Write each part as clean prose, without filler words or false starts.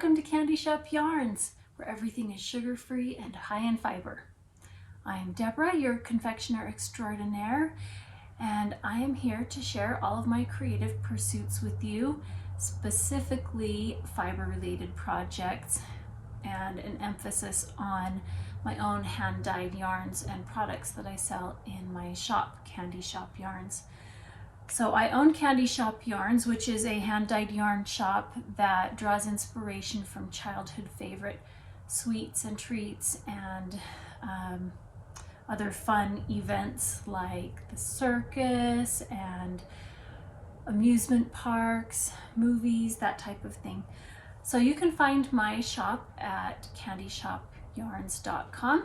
Welcome to Candy Shop Yarns, where everything is sugar-free and high in fiber. I am Deborah, your confectioner extraordinaire, and I am here to share all of my creative pursuits with you, specifically fiber-related projects and an emphasis on my own hand-dyed yarns and products that I sell in my shop, Candy Shop Yarns. So I own Candy Shop Yarns, which is a hand-dyed yarn shop that draws inspiration from childhood favorite sweets and treats and other fun events like the circus and amusement parks, movies, that type of thing. So you can find my shop at candyshopyarns.com.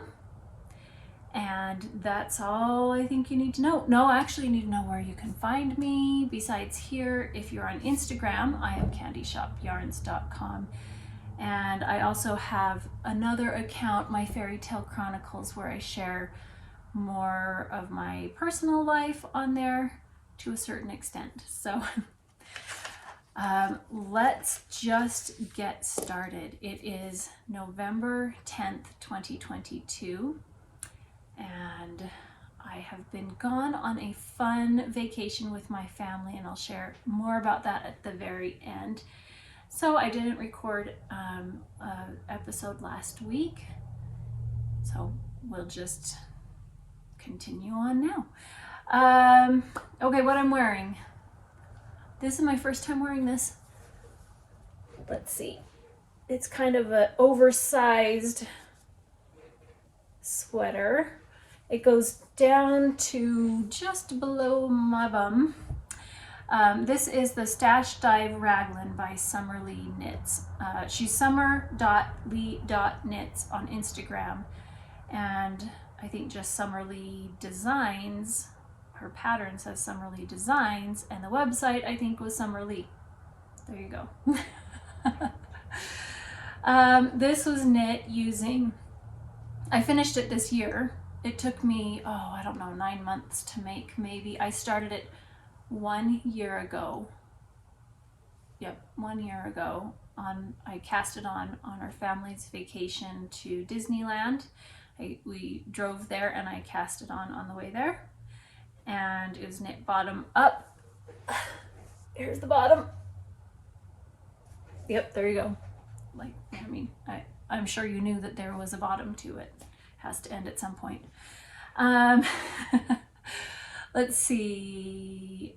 And that's all I think you need to know. No, actually you need to know where you can find me. Besides here, if you're on Instagram, I am candyshopyarns.com. And I also have another account, my Fairy Tale Chronicles, where I share more of my personal life on there to a certain extent. So let's just get started. It is November 10th, 2022. And I have been gone on a fun vacation with my family, and I'll share more about that at the very end. So I didn't record an episode last week, so we'll just continue on now. Okay, what I'm wearing. This is my first time wearing this. Let's see. It's kind of an oversized sweater. It goes down to just below my bum. This is the Stash Dive Raglan by Summerlee Knits. She's summer.lee.knits on Instagram, and I think just Summerlee Designs. Her pattern says Summerlee Designs, and the website I think was Summerlee. There you go. This was knit using, I finished it this year. It took me, I don't know, 9 months to make, maybe. I started it 1 year ago. Yep, 1 year ago. I cast it on our family's vacation to Disneyland. We drove there and I cast it on the way there. And it was knit bottom up. Here's the bottom. Yep, there you go. Like, I mean, I'm sure you knew that there was a bottom to it. Has to end at some point. Let's see.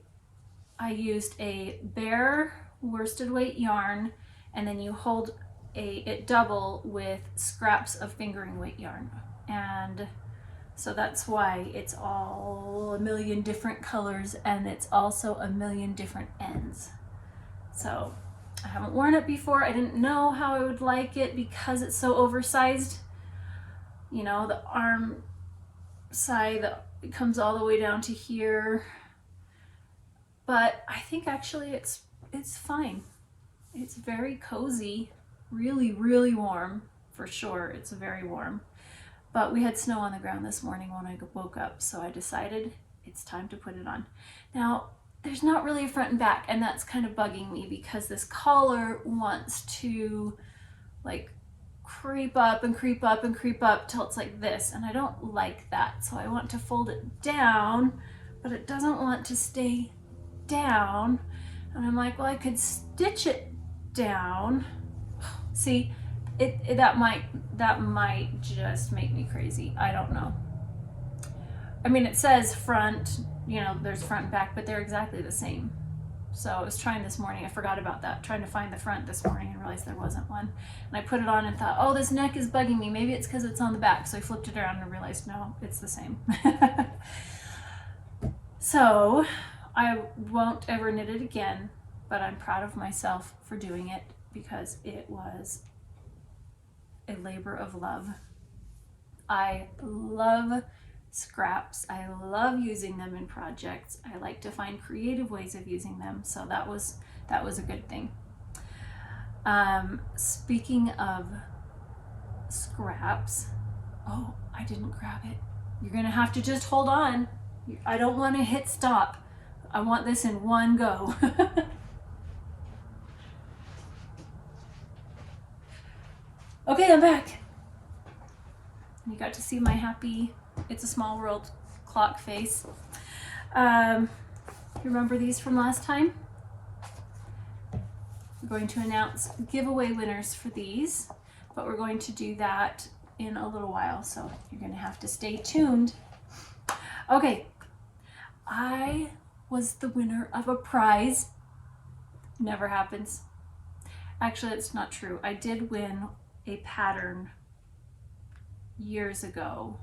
I used a bare worsted weight yarn, and then you hold it double with scraps of fingering weight yarn. And so that's why it's all a million different colors, and it's also a million different ends. So I haven't worn it before. I didn't know how I would like it because it's so oversized. You know, the arm side it comes all the way down to here. But I think actually it's fine. It's very cozy, really, really warm for sure. It's very warm. But we had snow on the ground this morning when I woke up, so I decided it's time to put it on. Now, there's not really a front and back, and that's kind of bugging me because this collar wants to like creep up and creep up and creep up till it's like this, and I don't like that. So I want to fold it down, but it doesn't want to stay down. And I'm like, well, I could stitch it down. See, that might just make me crazy. I don't know. I mean, it says front, you know, there's front and back, but they're exactly the same. So I was trying this morning, I forgot about that, trying to find the front this morning and realized there wasn't one. And I put it on and thought, oh, this neck is bugging me. Maybe it's because it's on the back. So I flipped it around and realized, no, it's the same. So I won't ever knit it again, but I'm proud of myself for doing it because it was a labor of love. I love scraps. I love using them in projects. I like to find creative ways of using them, so that was a good thing. Speaking of scraps, oh, I didn't grab it. You're gonna have to just hold on. I don't want to hit stop. I want this in one go. Okay, I'm back. You got to see my happy It's a Small World clock face. Remember these from last time? We're going to announce giveaway winners for these, but we're going to do that in a little while, so you're going to have to stay tuned. Okay, I was the winner of a prize. Never happens. Actually, it's not true. I did win a pattern years ago.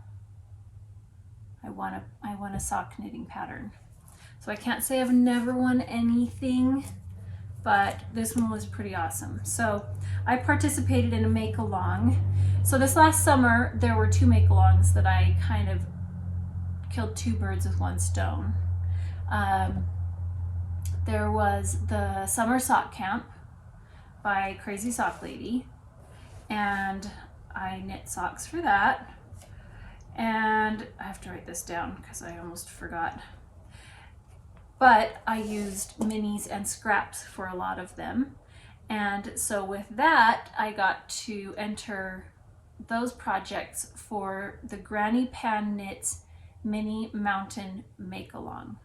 I won a sock knitting pattern. So I can't say I've never won anything, but this one was pretty awesome. So I participated in a make-along. So this last summer, there were 2 make-alongs that I kind of killed 2 birds with 1 stone. There was the Summer Sock Camp by Crazy Sock Lady, and I knit socks for that. And I have to write this down because I almost forgot. But I used minis and scraps for a lot of them. And so with that, I got to enter those projects for the Granny Pan Knits Mini Mountain Make-Along.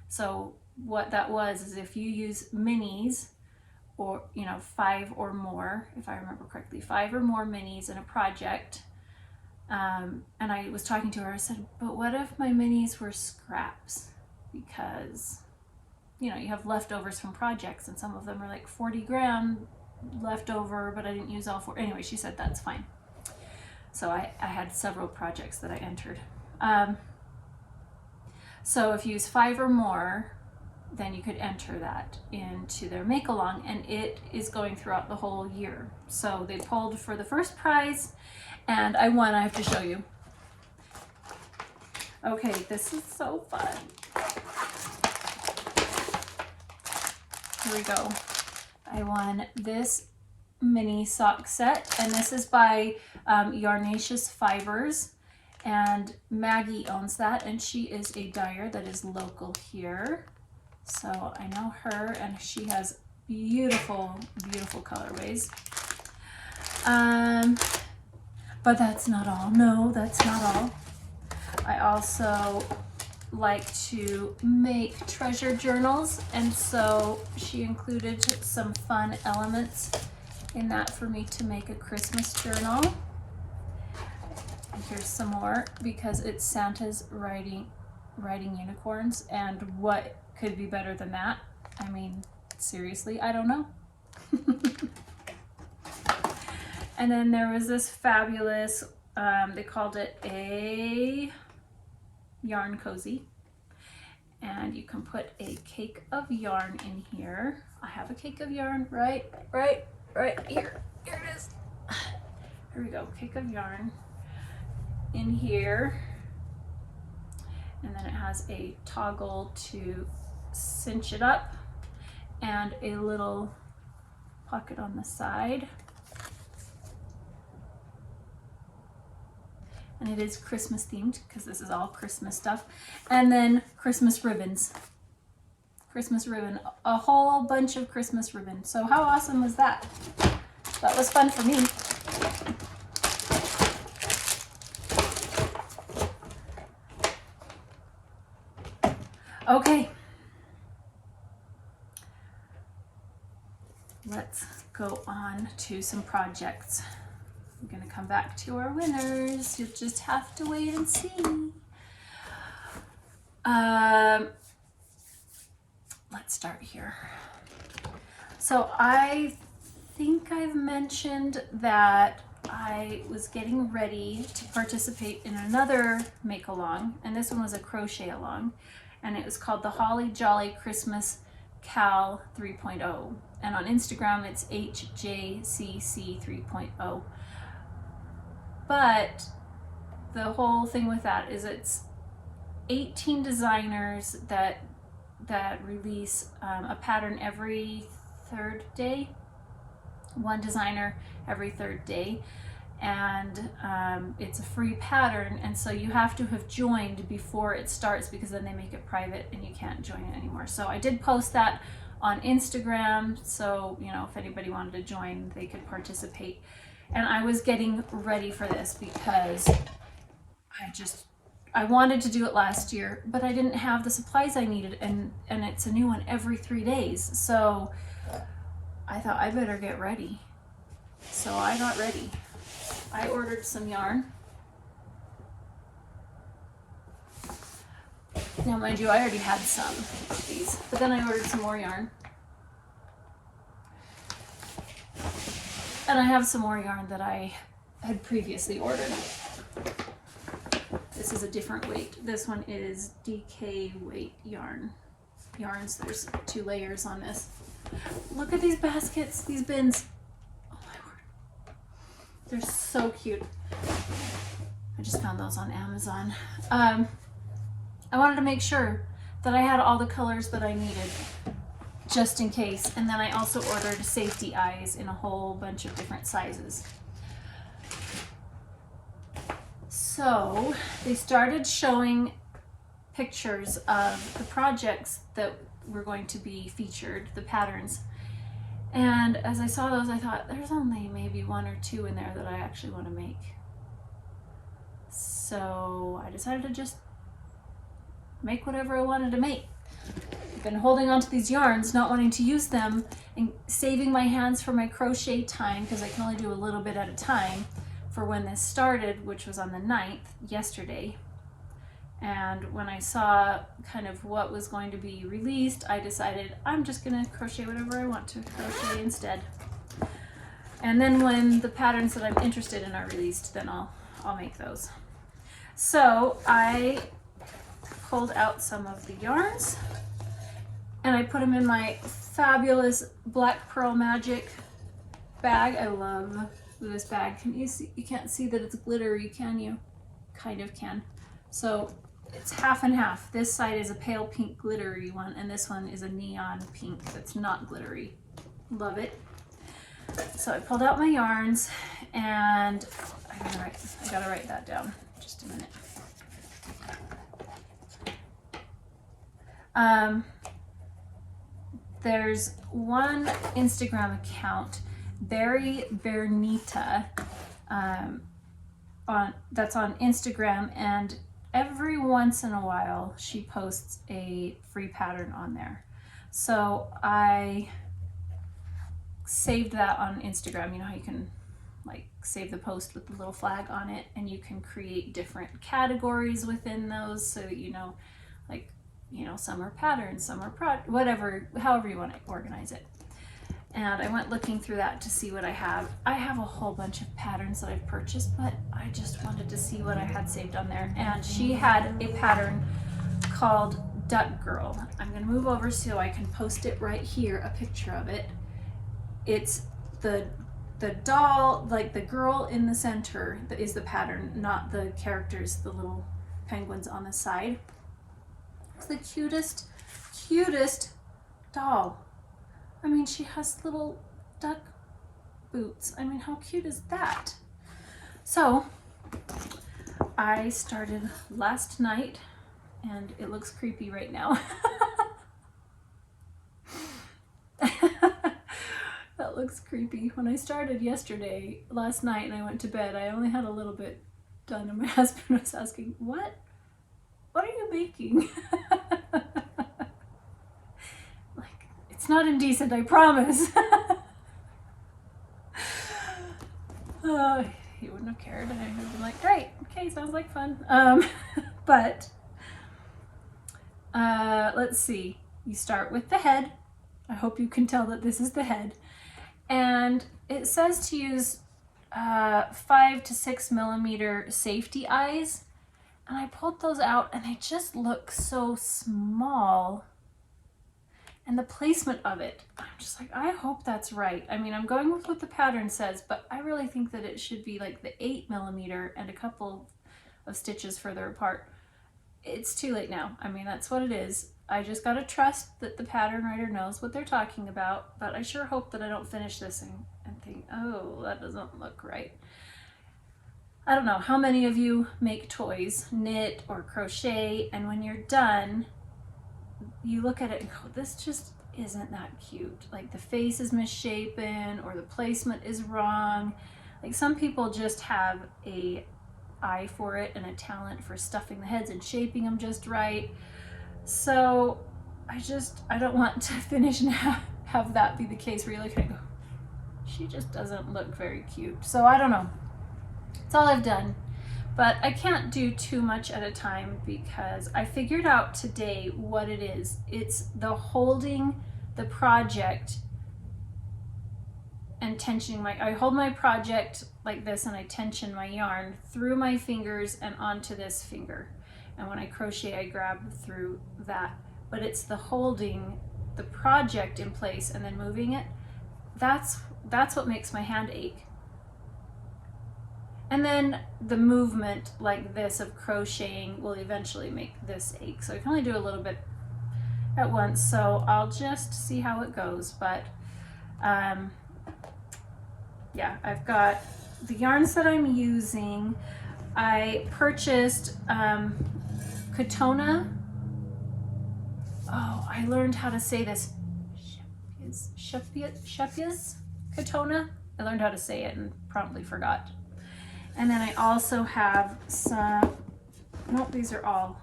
So what that was is if you use minis, or 5 or more, if I remember correctly, 5 or more minis in a project. And I was talking to her, I said, but what if my minis were scraps? Because, you have leftovers from projects, and some of them are like 40 gram left over, but I didn't use all 4. Anyway, she said that's fine. So I had several projects that I entered. So if you use 5 or more, then you could enter that into their make-along, and it is going throughout the whole year. So they pulled for the first prize, and I won. I have to show you. Okay, this is so fun. Here we go. I won this mini sock set, and this is by Yarnaceous Fibers, and Maggie owns that, and she is a dyer that is local here. So I know her, and she has beautiful, beautiful colorways. But that's not all. No, that's not all. I also like to make treasure journals, and so she included some fun elements in that for me to make a Christmas journal. And here's some more, because it's Santa's riding unicorns, and what could be better than that? I mean, seriously, I don't know. And then there was this fabulous, they called it a yarn cozy. And you can put a cake of yarn in here. I have a cake of yarn right here. Here it is. Here we go, cake of yarn in here. And then it has a toggle to cinch it up, and a little pocket on the side. And it is Christmas themed, because this is all Christmas stuff. And then Christmas ribbons. Christmas ribbon, a whole bunch of Christmas ribbon. So how awesome was that? That was fun for me. Okay. Let's go on to some projects. We're going to come back to our winners. You'll just have to wait and see. Let's start here. So I think I've mentioned that I was getting ready to participate in another make-along, and this one was a crochet along, and it was called the Holly Jolly Christmas Cal 3.0, and on Instagram it's HJCC 3.0. But the whole thing with that is it's 18 designers that release a pattern every third day, one designer every third day, and it's a free pattern, and so you have to have joined before it starts, because then they make it private and you can't join it anymore. So I did post that on Instagram, so if anybody wanted to join, they could participate. And I was getting ready for this because I wanted to do it last year, but I didn't have the supplies I needed, and it's a new one every 3 days. So I thought I better get ready. So I got ready. I ordered some yarn. Now, mind you, I already had some of these, but then I ordered some more yarn. And I have some more yarn that I had previously ordered. This is a different weight. This one is DK weight yarns. There's 2 layers on this. Look at these baskets, these bins. Oh my word. They're so cute. I just found those on Amazon. I wanted to make sure that I had all the colors that I needed, just in case. And then I also ordered safety eyes in a whole bunch of different sizes. So they started showing pictures of the projects that were going to be featured, the patterns. And as I saw those, I thought there's only maybe 1 or 2 in there that I actually want to make. So I decided to just make whatever I wanted to make. I've been holding on to these yarns, not wanting to use them, and saving my hands for my crochet time, because I can only do a little bit at a time, for when this started, which was on the 9th, yesterday. And when I saw kind of what was going to be released, I decided I'm just gonna crochet whatever I want to crochet instead. And then when the patterns that I'm interested in are released, then I'll make those. So I pulled out some of the yarns and I put them in my fabulous black Purl Magic bag. I love this bag. Can you see? You can't see that it's glittery, can you? Kind of can. So it's half and half. This side is a pale pink glittery one, and this one is a neon pink that's not glittery. Love it. So I pulled out my yarns, and I gotta write that down. Just a minute. There's one Instagram account, Berry Bernita, that's on Instagram, and every once in a while she posts a free pattern on there. So I saved that on Instagram. You know how you can like save the post with the little flag on it, and you can create different categories within those, so that you know, like, you know, some are patterns, some are whatever, however you want to organize it. And I went looking through that to see what I have. I have a whole bunch of patterns that I've purchased, but I just wanted to see what I had saved on there. And she had a pattern called Duck Girl. I'm gonna move over so I can post it right here, a picture of it. It's the doll, like the girl in the center, that is the pattern, not the characters, the little penguins on the side. It's the cutest doll. I mean, she has little duck boots. I mean, how cute is that? So I started last night, and it looks creepy right now. That looks creepy. When I started last night, and I went to bed, I only had a little bit done, and my husband was asking, what are you making? Like, it's not indecent, I promise. He wouldn't have cared. I would have been like, great, okay, sounds like fun. But let's see. You start with the head. I hope you can tell that this is the head. And it says to use 5 to 6 millimeter safety eyes. And I pulled those out, and they just look so small. And the placement of it, I'm just like, I hope that's right. I mean, I'm going with what the pattern says, but I really think that it should be like the 8 millimeter and a couple of stitches further apart. It's too late now. I mean, that's what it is. I just gotta trust that the pattern writer knows what they're talking about, but I sure hope that I don't finish this and think, oh, that doesn't look right. I don't know how many of you make toys, knit or crochet, and when you're done, you look at it and go, this just isn't that cute. Like, the face is misshapen, or the placement is wrong, Like some people just have a eye for it and a talent for stuffing the heads and shaping them just right. So I don't want to finish and have that be the case where you look at it and go, she just doesn't look very cute. So I don't know. That's all I've done. But I can't do too much at a time because I figured out today what it is. It's the holding the project and tensioning I hold my project like this and I tension my yarn through my fingers and onto this finger. And when I crochet, I grab through that. But it's the holding the project in place and then moving it. That's what makes my hand ache. And then the movement like this of crocheting will eventually make this ache. So I can only do a little bit at once, so I'll just see how it goes. But yeah, I've got the yarns that I'm using. I purchased Catona. Oh, I learned how to say this. Scheepjes Catona. I learned how to say it and promptly forgot. And then I also have some, nope, these are all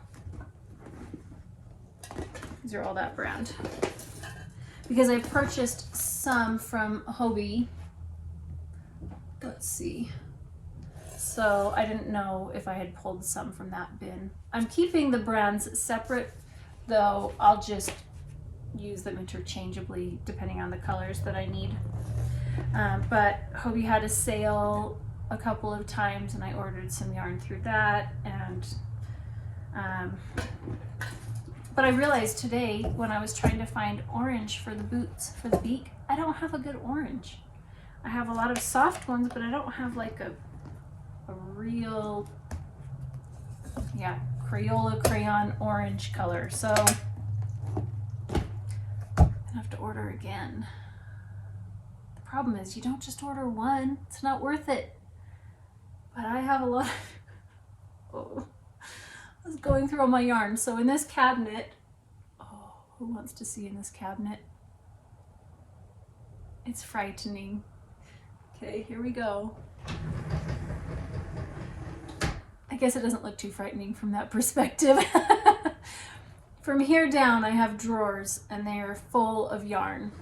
that brand. Because I purchased some from Hobby. Let's see. So I didn't know if I had pulled some from that bin. I'm keeping the brands separate, though I'll just use them interchangeably depending on the colors that I need. But Hobby had a sale a couple of times and I ordered some yarn through that, and but I realized today when I was trying to find orange for the boots for the beak, I don't have a good orange. I have a lot of soft ones, but I don't have like a real, yeah, Crayola crayon orange color. So I have to order again. The problem is you don't just order one, it's not worth it. But I have a lot of, oh, I was going through all my yarn. So in this cabinet, oh, who wants to see in this cabinet? It's frightening. Okay, here we go. I guess it doesn't look too frightening from that perspective. From here down, I have drawers and they are full of yarn.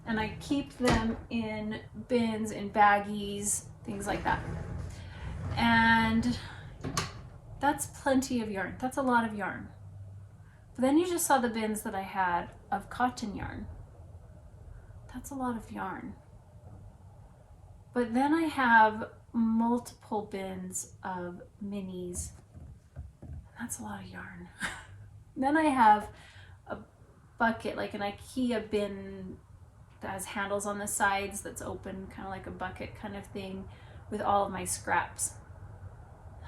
And I keep them in bins, in baggies, things like that. And that's plenty of yarn. That's a lot of yarn. But then you just saw the bins that I had of cotton yarn. That's a lot of yarn. But then I have multiple bins of minis. That's a lot of yarn. Then I have a bucket, like an IKEA bin that has handles on the sides that's open, kind of like a bucket kind of thing, with all of my scraps.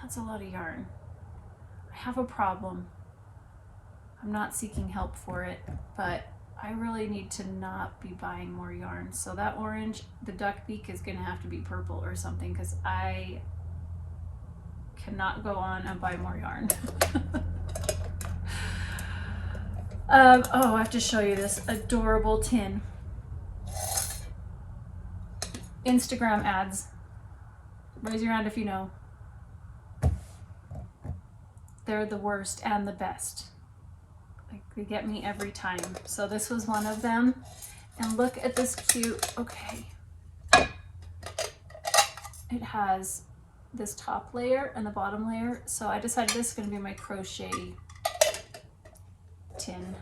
That's a lot of yarn. I have a problem. I'm not seeking help for it, but I really need to not be buying more yarn. So that orange, the duck beak, is gonna have to be purple or something because I cannot go on and buy more yarn. Oh, I have to show you this adorable tin. Instagram ads. Raise your hand if you know. They're the worst and the best. Like, they get me every time. So this was one of them. And look at this cute, okay. It has this top layer and the bottom layer. So I decided this is gonna be my crochet tin.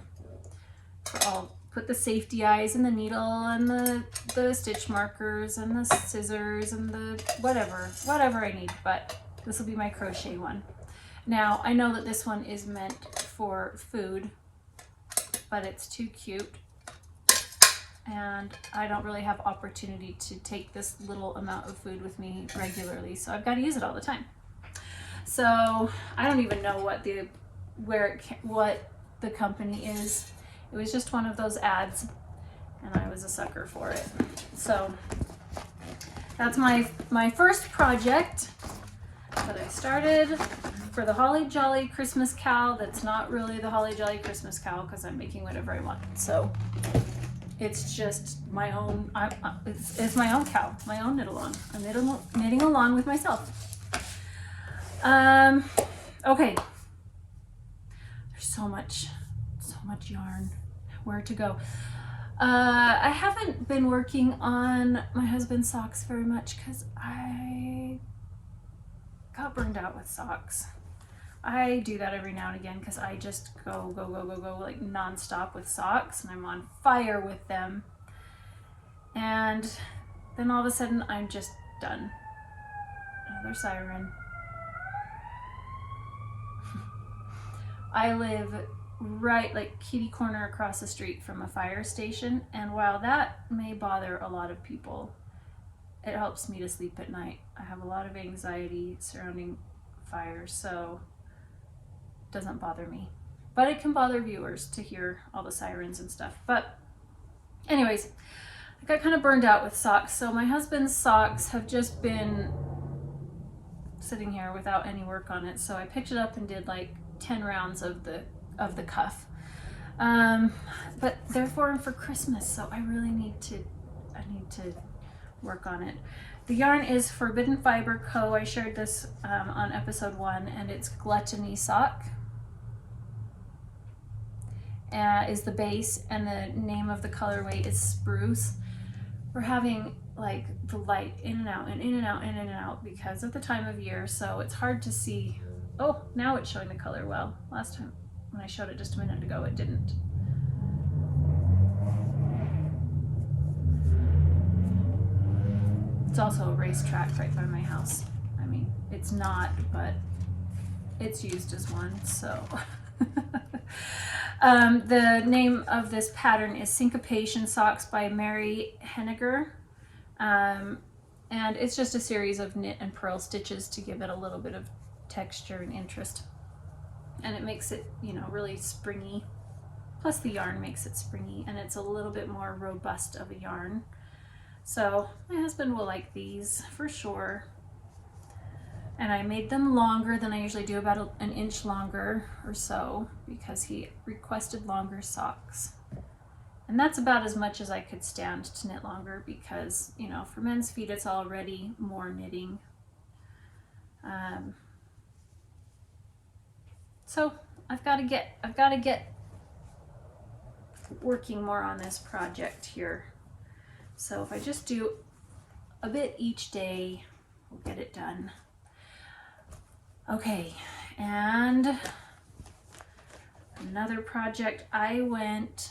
I'll put the safety eyes and the needle and the stitch markers and the scissors and the whatever I need, but this will be my crochet one. Now, I know that this one is meant for food, but it's too cute. And I don't really have opportunity to take this little amount of food with me regularly, so I've got to use it all the time. So I don't even know what the company is. It was just one of those ads, and I was a sucker for it. So that's my first project that I started for the Holly Jolly Christmas cowl. That's not really the Holly Jolly Christmas cowl because I'm making whatever I want. So It's just my own, it's my own cow, my own knit along. I'm knitting along with myself. Okay. There's so much yarn. Where to go? I haven't been working on my husband's socks very much because I got burned out with socks. I do that every now and again because I just go like nonstop with socks, and I'm on fire with them. And then all of a sudden I'm just done. Another siren. I live right like kitty corner across the street from a fire station, and while that may bother a lot of people, it helps me to sleep at night. I have a lot of anxiety surrounding fires, so it doesn't bother me. But it can bother viewers to hear all the sirens and stuff. But anyways, I got kind of burned out with socks, so my husband's socks have just been sitting here without any work on it, so I picked it up and did like 10 rounds of the cuff. But they're for Christmas, so I really need to work on it. The yarn is Forbidden Fiber Co. I shared this on episode 1, and it's Gluttony Sock is the base, and the name of the colorway is Spruce. We're having like the light in and out and in and out and in and out because of the time of year, so it's hard to see. Oh, now it's showing the color well. Last time when I showed it just a minute ago, it didn't. It's also a racetrack right by my house. I mean, it's not, but it's used as one, so. The name of this pattern is Syncopation Socks by Mary Henniger. And it's just a series of knit and purl stitches to give it a little bit of texture and interest. And it makes it, you know, really springy. Plus the yarn makes it springy, and it's a little bit more robust of a yarn. So my husband will like these for sure. And I made them longer than I usually do, about an inch longer or so, because he requested longer socks. And that's about as much as I could stand to knit longer because, you know, for men's feet it's already more knitting. So I've got to get working more on this project here. So if I just do a bit each day, we'll get it done. Okay, and another project. I went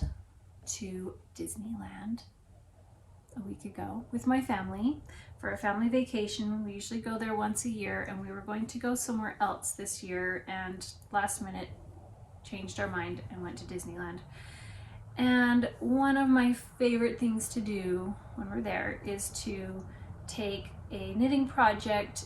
to Disneyland a week ago with my family for a family vacation. We usually go there once a year, and we were going to go somewhere else this year, and last minute changed our mind and went to Disneyland. And one of my favorite things to do when we're there is to take a knitting project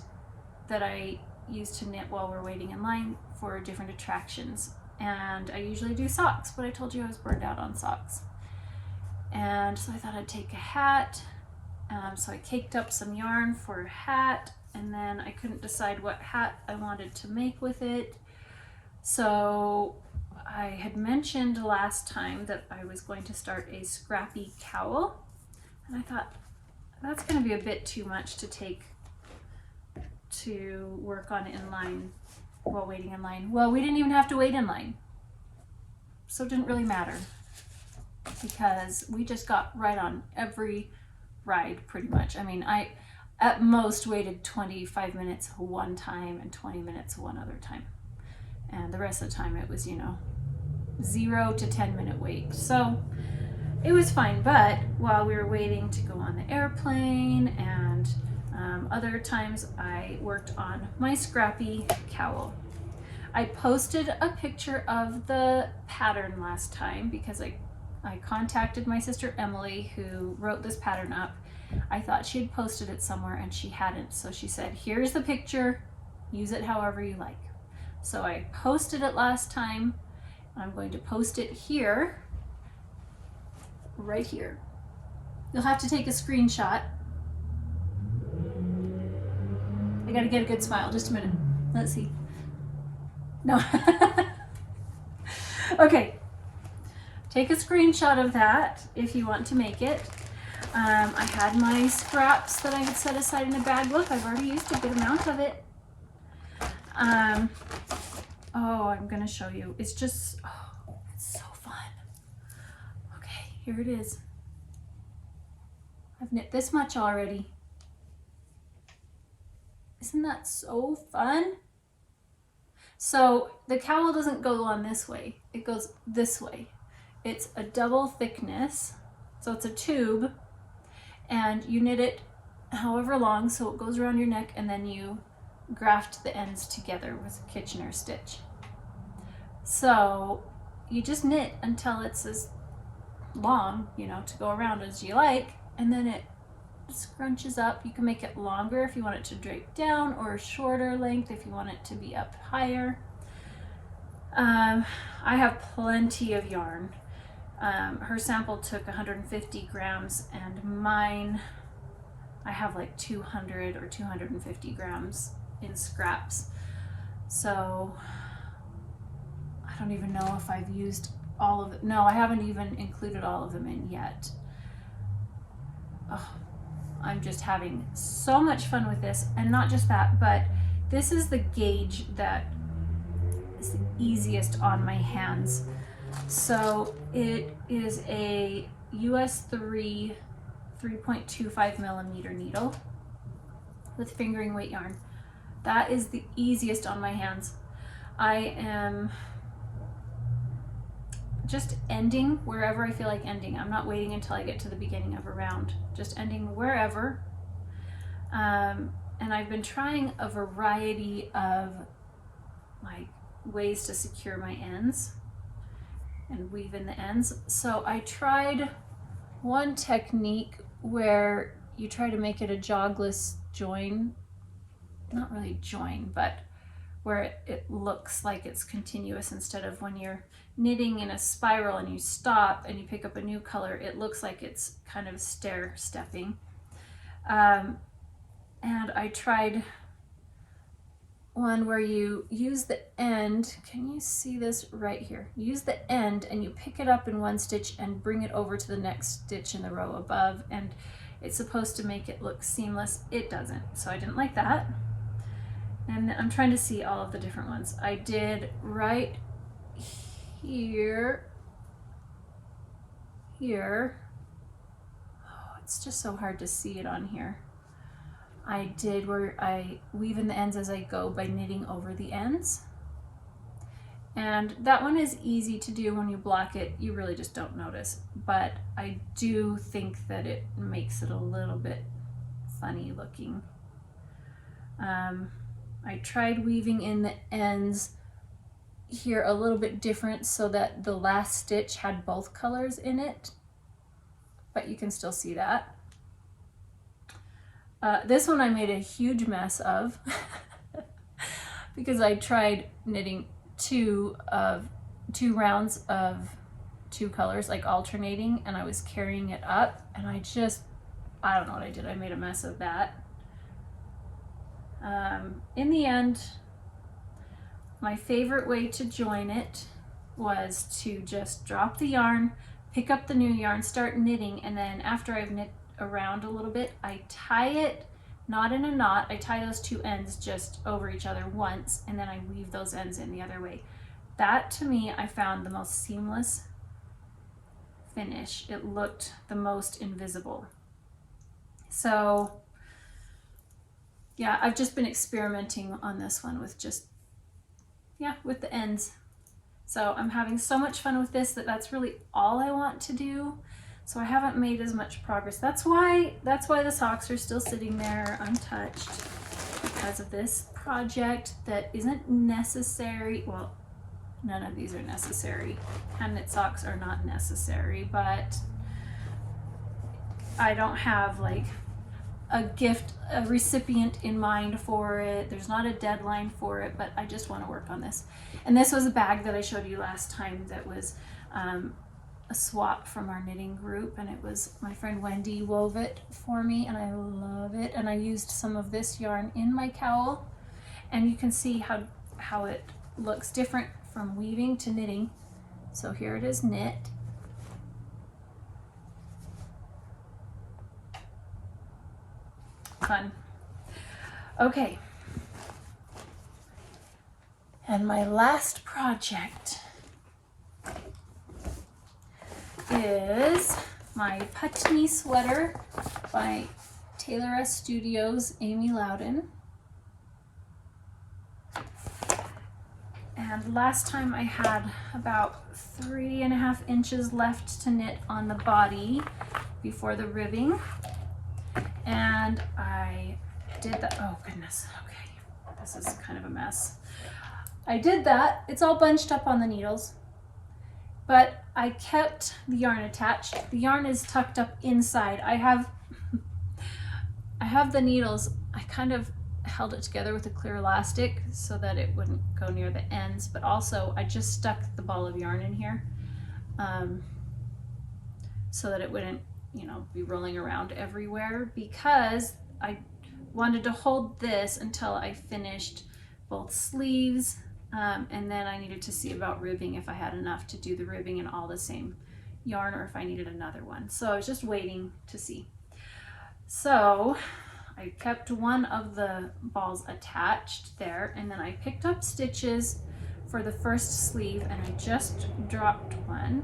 that I use to knit while we're waiting in line for different attractions. And I usually do socks, but I told you I was burned out on socks. And so I thought I'd take a hat. So I caked up some yarn for a hat, and then I couldn't decide what hat I wanted to make with it. So I had mentioned last time that I was going to start a scrappy cowl, and I thought that's going to be a bit too much to take to work on in line while waiting in line. Well, we didn't even have to wait in line, so it didn't really matter because we just got right on every ride pretty much. I mean, I at most waited 25 minutes one time and 20 minutes one other time, and the rest of the time it was, you know, 0 to 10 minute wait. So it was fine. But while we were waiting to go on the airplane and other times, I worked on my scrappy cowl. I posted a picture of the pattern last time because I contacted my sister Emily, who wrote this pattern up. I thought she had posted it somewhere and she hadn't, so she said, here's the picture, use it however you like. So I posted it last time. I'm going to post it here, right here. You'll have to take a screenshot. I gotta get a good smile, just a minute. Let's see. No. Okay. take a screenshot of that if you want to make it. I had my scraps that I had set aside in a bag. Look, I've already used a good amount of it. Oh, I'm gonna show you. It's just, oh, it's so fun. Okay, here it is. I've knit this much already. Isn't that so fun? So the cowl doesn't go on this way, it goes this way. It's a double thickness, so it's a tube, and you knit it however long so it goes around your neck, and then you graft the ends together with a Kitchener stitch. So you just knit until it's as long, you know, to go around as you like, and then it scrunches up. You can make it longer if you want it to drape down, or shorter length if you want it to be up higher. I have plenty of yarn. Her sample took 150 grams and mine, I have like 200 or 250 grams in scraps. So I don't even know if I've used all of it. No, I haven't even included all of them in yet. Oh, I'm just having so much fun with this. And not just that, but this is the gauge that is the easiest on my hands. So it is a US 3.25 millimeter needle with fingering weight yarn. That is the easiest on my hands. I am just ending wherever I feel like ending. I'm not waiting until I get to the beginning of a round, just ending wherever. And I've been trying a variety of like ways to secure my ends and weave in the ends. So I tried one technique where you try to make it a jogless join, not really join, but where it looks like it's continuous, instead of when you're knitting in a spiral and you stop and you pick up a new color, it looks like it's kind of stair stepping. And I tried one where you use the end, can you see this right here? You use the end and you pick it up in one stitch and bring it over to the next stitch in the row above, and it's supposed to make it look seamless. It doesn't, so I didn't like that. And I'm trying to see all of the different ones. I did right here, oh, it's just so hard to see it on here. I did where I weave in the ends as I go by knitting over the ends. And that one is easy to do. When you block it, you really just don't notice. But I do think that it makes it a little bit funny looking. I tried weaving in the ends here a little bit different so that the last stitch had both colors in it, but you can still see that. This one I made a huge mess of because I tried knitting two rounds of two colors, like alternating, and I was carrying it up, and I don't know what I did. I made a mess of that. In the end, my favorite way to join it was to just drop the yarn, pick up the new yarn, start knitting, and then after I've knit around a little bit, I tie it, not in a knot, I tie those two ends just over each other once, and then I weave those ends in the other way. That, to me, I found the most seamless finish. It looked the most invisible. So yeah, I've just been experimenting on this one with just, yeah, with the ends. So I'm having so much fun with this that's really all I want to do. So I haven't made as much progress. That's why the socks are still sitting there untouched, because of this project that isn't necessary. Well, none of these are necessary. Hand knit socks are not necessary, but I don't have like a recipient in mind for it. There's not a deadline for it, but I just want to work on this. And this was a bag that I showed you last time that was a swap from our knitting group, and it was my friend Wendy wove it for me, and I love it. And I used some of this yarn in my cowl, and you can see how it looks different from weaving to knitting. So here it is knit, fun. Okay. And my last project is my Putney sweater by Tailoress Studios, Amy Loudon. And last time I had about 3.5 inches left to knit on the body before the ribbing. And I did that. Oh goodness, okay. This is kind of a mess. I did that. It's all bunched up on the needles, but I kept the yarn attached. The yarn is tucked up inside. I have the needles, I kind of held it together with a clear elastic so that it wouldn't go near the ends, but also I just stuck the ball of yarn in here so that it wouldn't, you know, be rolling around everywhere, because I wanted to hold this until I finished both sleeves, and then I needed to see about ribbing, if I had enough to do the ribbing in all the same yarn or if I needed another one. So I was just waiting to see. So I kept one of the balls attached there, and then I picked up stitches for the first sleeve, and I just dropped one.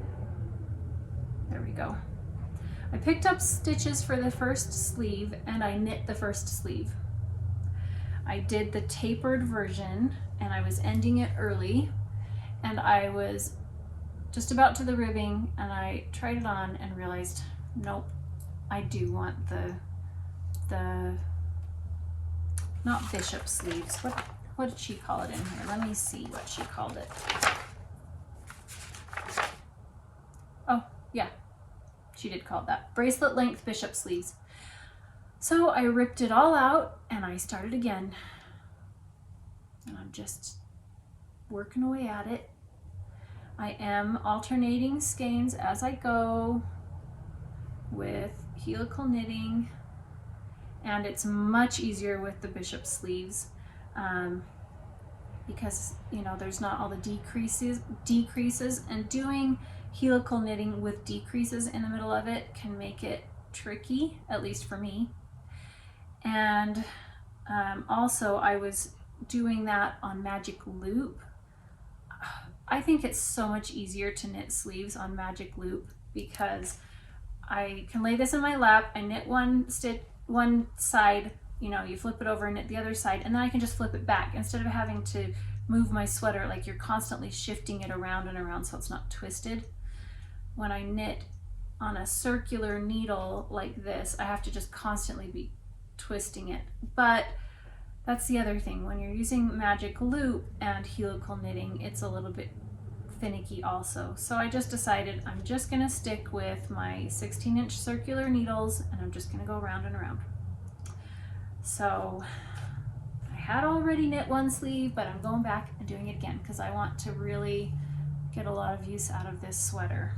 There we go. I picked up stitches for the first sleeve and I knit the first sleeve. I did the tapered version and I was ending it early, and I was just about to the ribbing, and I tried it on and realized, nope, I do want the not bishop sleeves. What did she call it in here? Let me see what she called it. Oh, yeah. She did call it that. Bracelet length bishop sleeves. So I ripped it all out and I started again. And I'm just working away at it. I am alternating skeins as I go with helical knitting, and it's much easier with the bishop sleeves because, you know, there's not all the decreases, and doing helical knitting with decreases in the middle of it can make it tricky, at least for me. And also I was doing that on Magic Loop. I think it's so much easier to knit sleeves on Magic Loop because I can lay this in my lap, I knit one side, you know, you flip it over and knit the other side, and then I can just flip it back instead of having to move my sweater like you're constantly shifting it around and around so it's not twisted. When I knit on a circular needle like this, I have to just constantly be twisting it. But that's the other thing, when you're using Magic Loop and helical knitting, it's a little bit finicky also. So I just decided I'm just gonna stick with my 16-inch circular needles, and I'm just gonna go around and around. So I had already knit one sleeve, but I'm going back and doing it again because I want to really get a lot of use out of this sweater.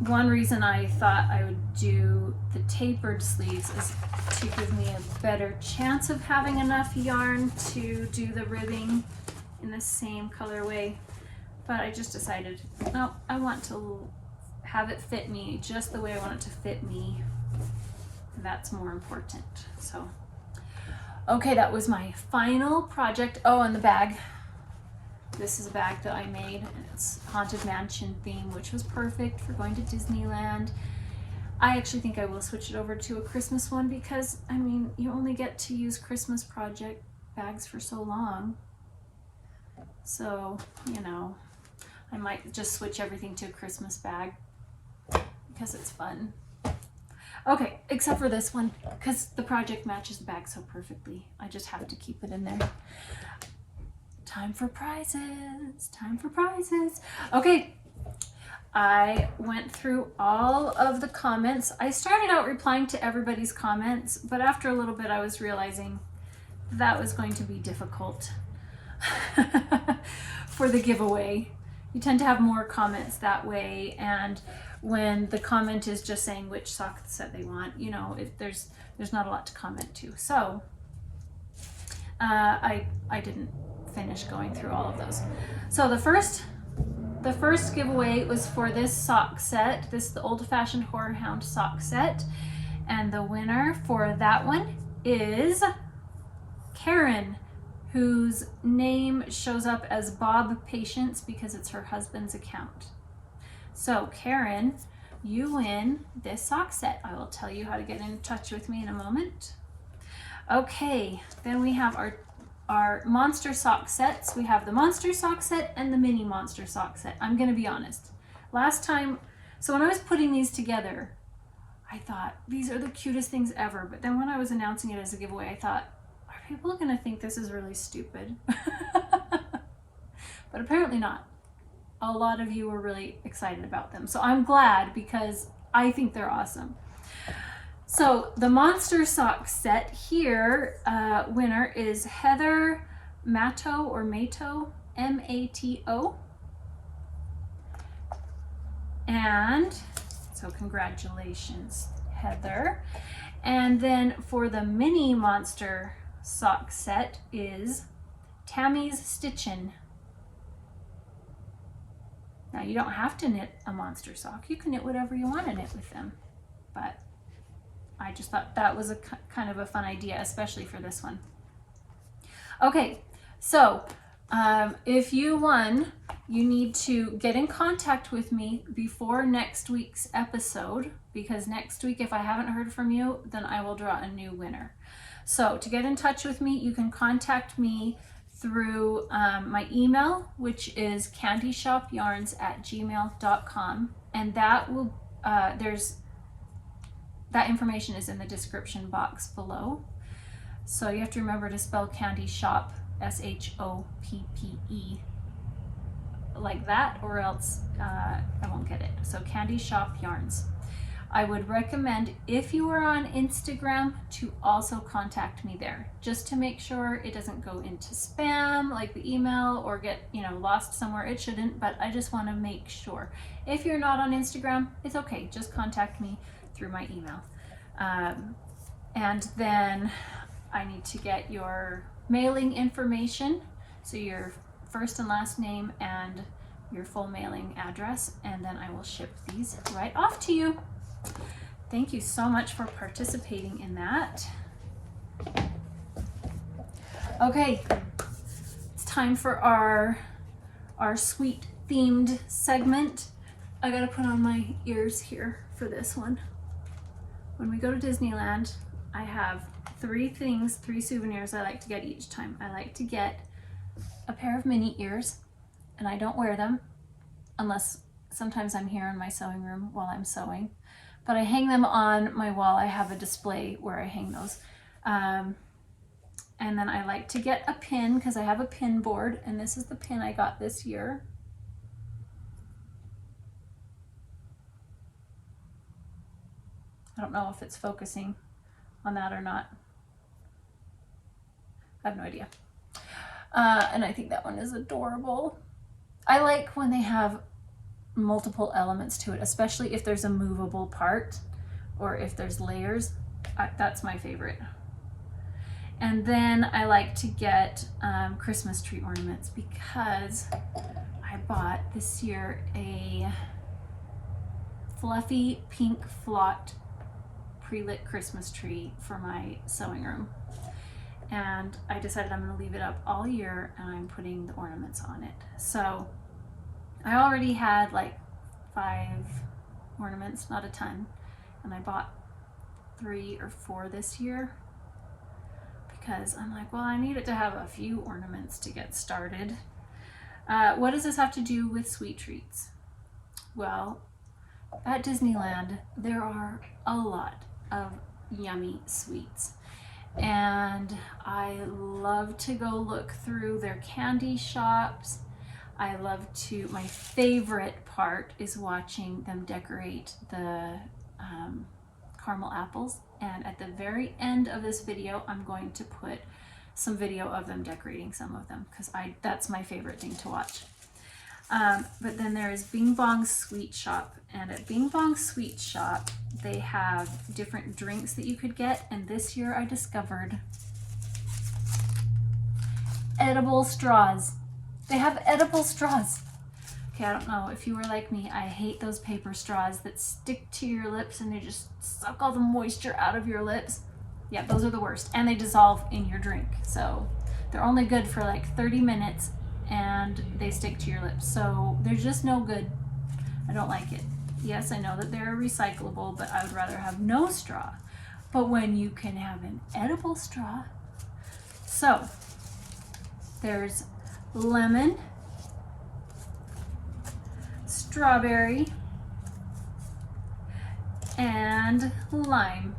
One reason I thought I would do the tapered sleeves is to give me a better chance of having enough yarn to do the ribbing in the same colorway. But I just decided, no, I want to have it fit me just the way I want it to fit me. That's more important. So, okay, that was my final project. Oh, and the bag. This is a bag that I made, and it's Haunted Mansion theme, which was perfect for going to Disneyland. I actually think I will switch it over to a Christmas one because, I mean, you only get to use Christmas project bags for so long. So, you know, I might just switch everything to a Christmas bag because it's fun. Okay, except for this one, because the project matches the bag so perfectly. I just have to keep it in there. Time for prizes, time for prizes. Okay, I went through all of the comments. I started out replying to everybody's comments, but after a little bit I was realizing that was going to be difficult for the giveaway. You tend to have more comments that way, and when the comment is just saying which sock set they want, you know, there's not a lot to comment to. So I didn't finish going through all of those. So the first the first giveaway was for this sock set. This is the Old Fashioned Horehound sock set. And the winner for that one is Karen, whose name shows up as Bob Patience because it's her husband's account. So Karen, you win this sock set. I will tell you how to get in touch with me in a moment. Okay, then we have our monster sock sets. We have the monster sock set and the mini monster sock set. I'm gonna be honest. Last time, so when I was putting these together, I thought these are the cutest things ever. But then when I was announcing it as a giveaway, I thought, are people gonna think this is really stupid? But apparently not. A lot of you were really excited about them. So I'm glad because I think they're awesome. So the monster sock set here, winner is Heather Mato or Mato, M-A-T-O. And so congratulations, Heather. And then for the mini monster sock set is Tammy's Stitchin'. Now you don't have to knit a monster sock. You can knit whatever you want to knit with them. But I just thought that was a kind of a fun idea, especially for this one. Okay, so if you won, you need to get in contact with me before next week's episode, because next week, if I haven't heard from you, then I will draw a new winner. So to get in touch with me, you can contact me through my email, which is candyshopyarns@gmail.com, and that will that information is in the description box below. So you have to remember to spell Candy Shop, S-H-O-P-P-E, like that, or else I won't get it. So Candy Shop Yarns. I would recommend, if you are on Instagram, to also contact me there, just to make sure it doesn't go into spam, like the email, or get, lost somewhere. It shouldn't, but I just want to make sure. If you're not on Instagram, it's okay. Just contact me through my email. And then I need to get your mailing information, so your first and last name and your full mailing address, and then I will ship these right off to you. Thank you so much for participating in that. Okay, it's time for our sweet themed segment. I gotta put on my ears here for this one. When we go to Disneyland, I have three souvenirs I like to get each time. I like to get a pair of mini ears, and I don't wear them unless sometimes I'm here in my sewing room while I'm sewing, but I hang them on my wall. I have a display where I hang those. And then I like to get a pin, because I have a pin board, and this is the pin I got this year. I don't know if it's focusing on that or not. I have no idea. And I think that one is adorable. I like when they have multiple elements to it, especially if there's a movable part or if there's layers. That's my favorite. And then I like to get Christmas tree ornaments, because I bought this year a fluffy pink flocked pre-lit Christmas tree for my sewing room, and I decided I'm going to leave it up all year, and I'm putting the ornaments on it. So I already had like 5 ornaments, not a ton, and I bought 3 or 4 this year, because I'm like, well, I need it to have a few ornaments to get started. What does this have to do with sweet treats? Well, at Disneyland, there are a lot of yummy sweets, and I love to go look through their candy shops. My favorite part is watching them decorate the caramel apples, and at the very end of this video, I'm going to put some video of them decorating some of them, because that's my favorite thing to watch. But then there is Bing Bong's Sweet Shop, and at Bing Bong's Sweet Shop, they have different drinks that you could get, and this year I discovered edible straws. They have edible straws. Okay, I don't know if you were like me, I hate those paper straws that stick to your lips and they just suck all the moisture out of your lips. Yeah, those are the worst, and they dissolve in your drink. So they're only good for like 30 minutes and they stick to your lips. So they're just no good. I don't like it. Yes, I know that they're recyclable, but I would rather have no straw. But when you can have an edible straw. So there's lemon, strawberry, and lime.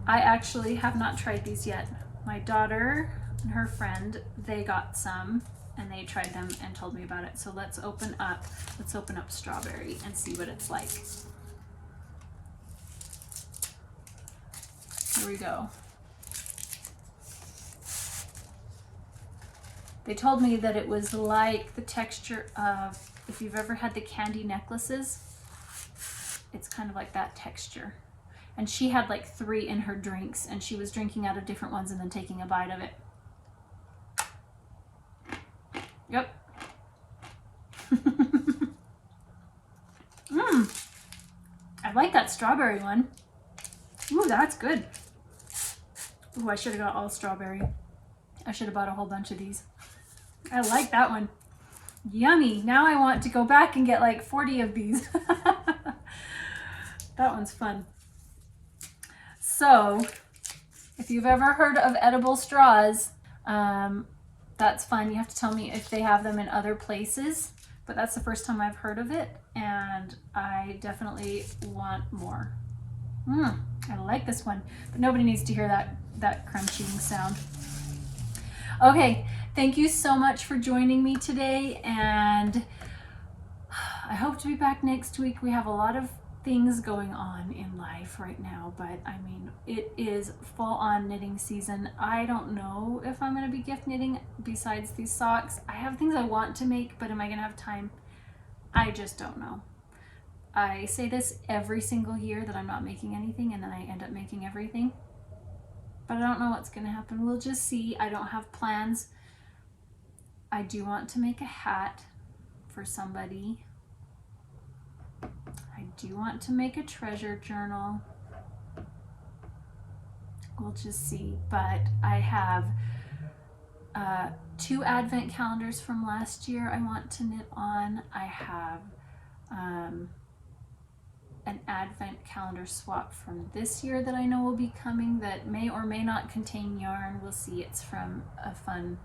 I actually have not tried these yet. My daughter and her friend, they got some and they tried them and told me about it. So let's open up strawberry and see what it's like. Here we go. They told me that it was like the texture of, if you've ever had the candy necklaces, it's kind of like that texture. And she had like 3 in her drinks and she was drinking out of different ones and then taking a bite of it. Yep. I like that strawberry one. Ooh, that's good. Ooh, I should have got all strawberry. I should have bought a whole bunch of these. I like that one. Yummy. Now I want to go back and get like 40 of these. That one's fun. So, if you've ever heard of edible straws, that's fine. You have to tell me if they have them in other places, but that's the first time I've heard of it, and I definitely want more. I like this one, but nobody needs to hear that crunching sound. Okay, thank you so much for joining me today, and I hope to be back next week. We have a lot of things going on in life right now, but I mean, it is full on knitting season. I don't know if I'm going to be gift knitting besides these socks. I have things I want to make, but am I going to have time? I just don't know. I say this every single year that I'm not making anything, and then I end up making everything. But I don't know what's going to happen. We'll just see. I don't have plans. I do want to make a hat for somebody. I do want to make a treasure journal. We'll just see. But I have 2 advent calendars from last year I want to knit on. I have an advent calendar swap from this year that I know will be coming that may or may not contain yarn. We'll see. It's from a fun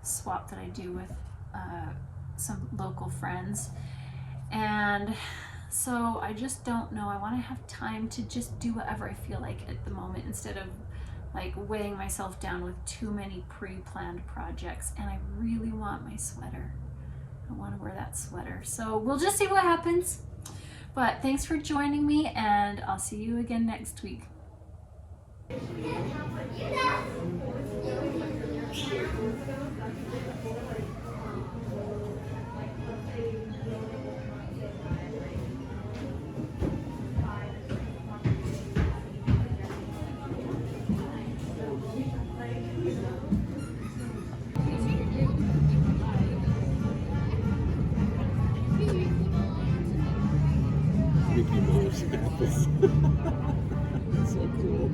swap that I do with some local friends. And so I just don't know. I want to have time to just do whatever I feel like at the moment instead of like weighing myself down with too many pre-planned projects. And I really want my sweater. I want to wear that sweater. So we'll just see what happens. But thanks for joining me, and I'll see you again next week. Mickey Mouse. That's so cool.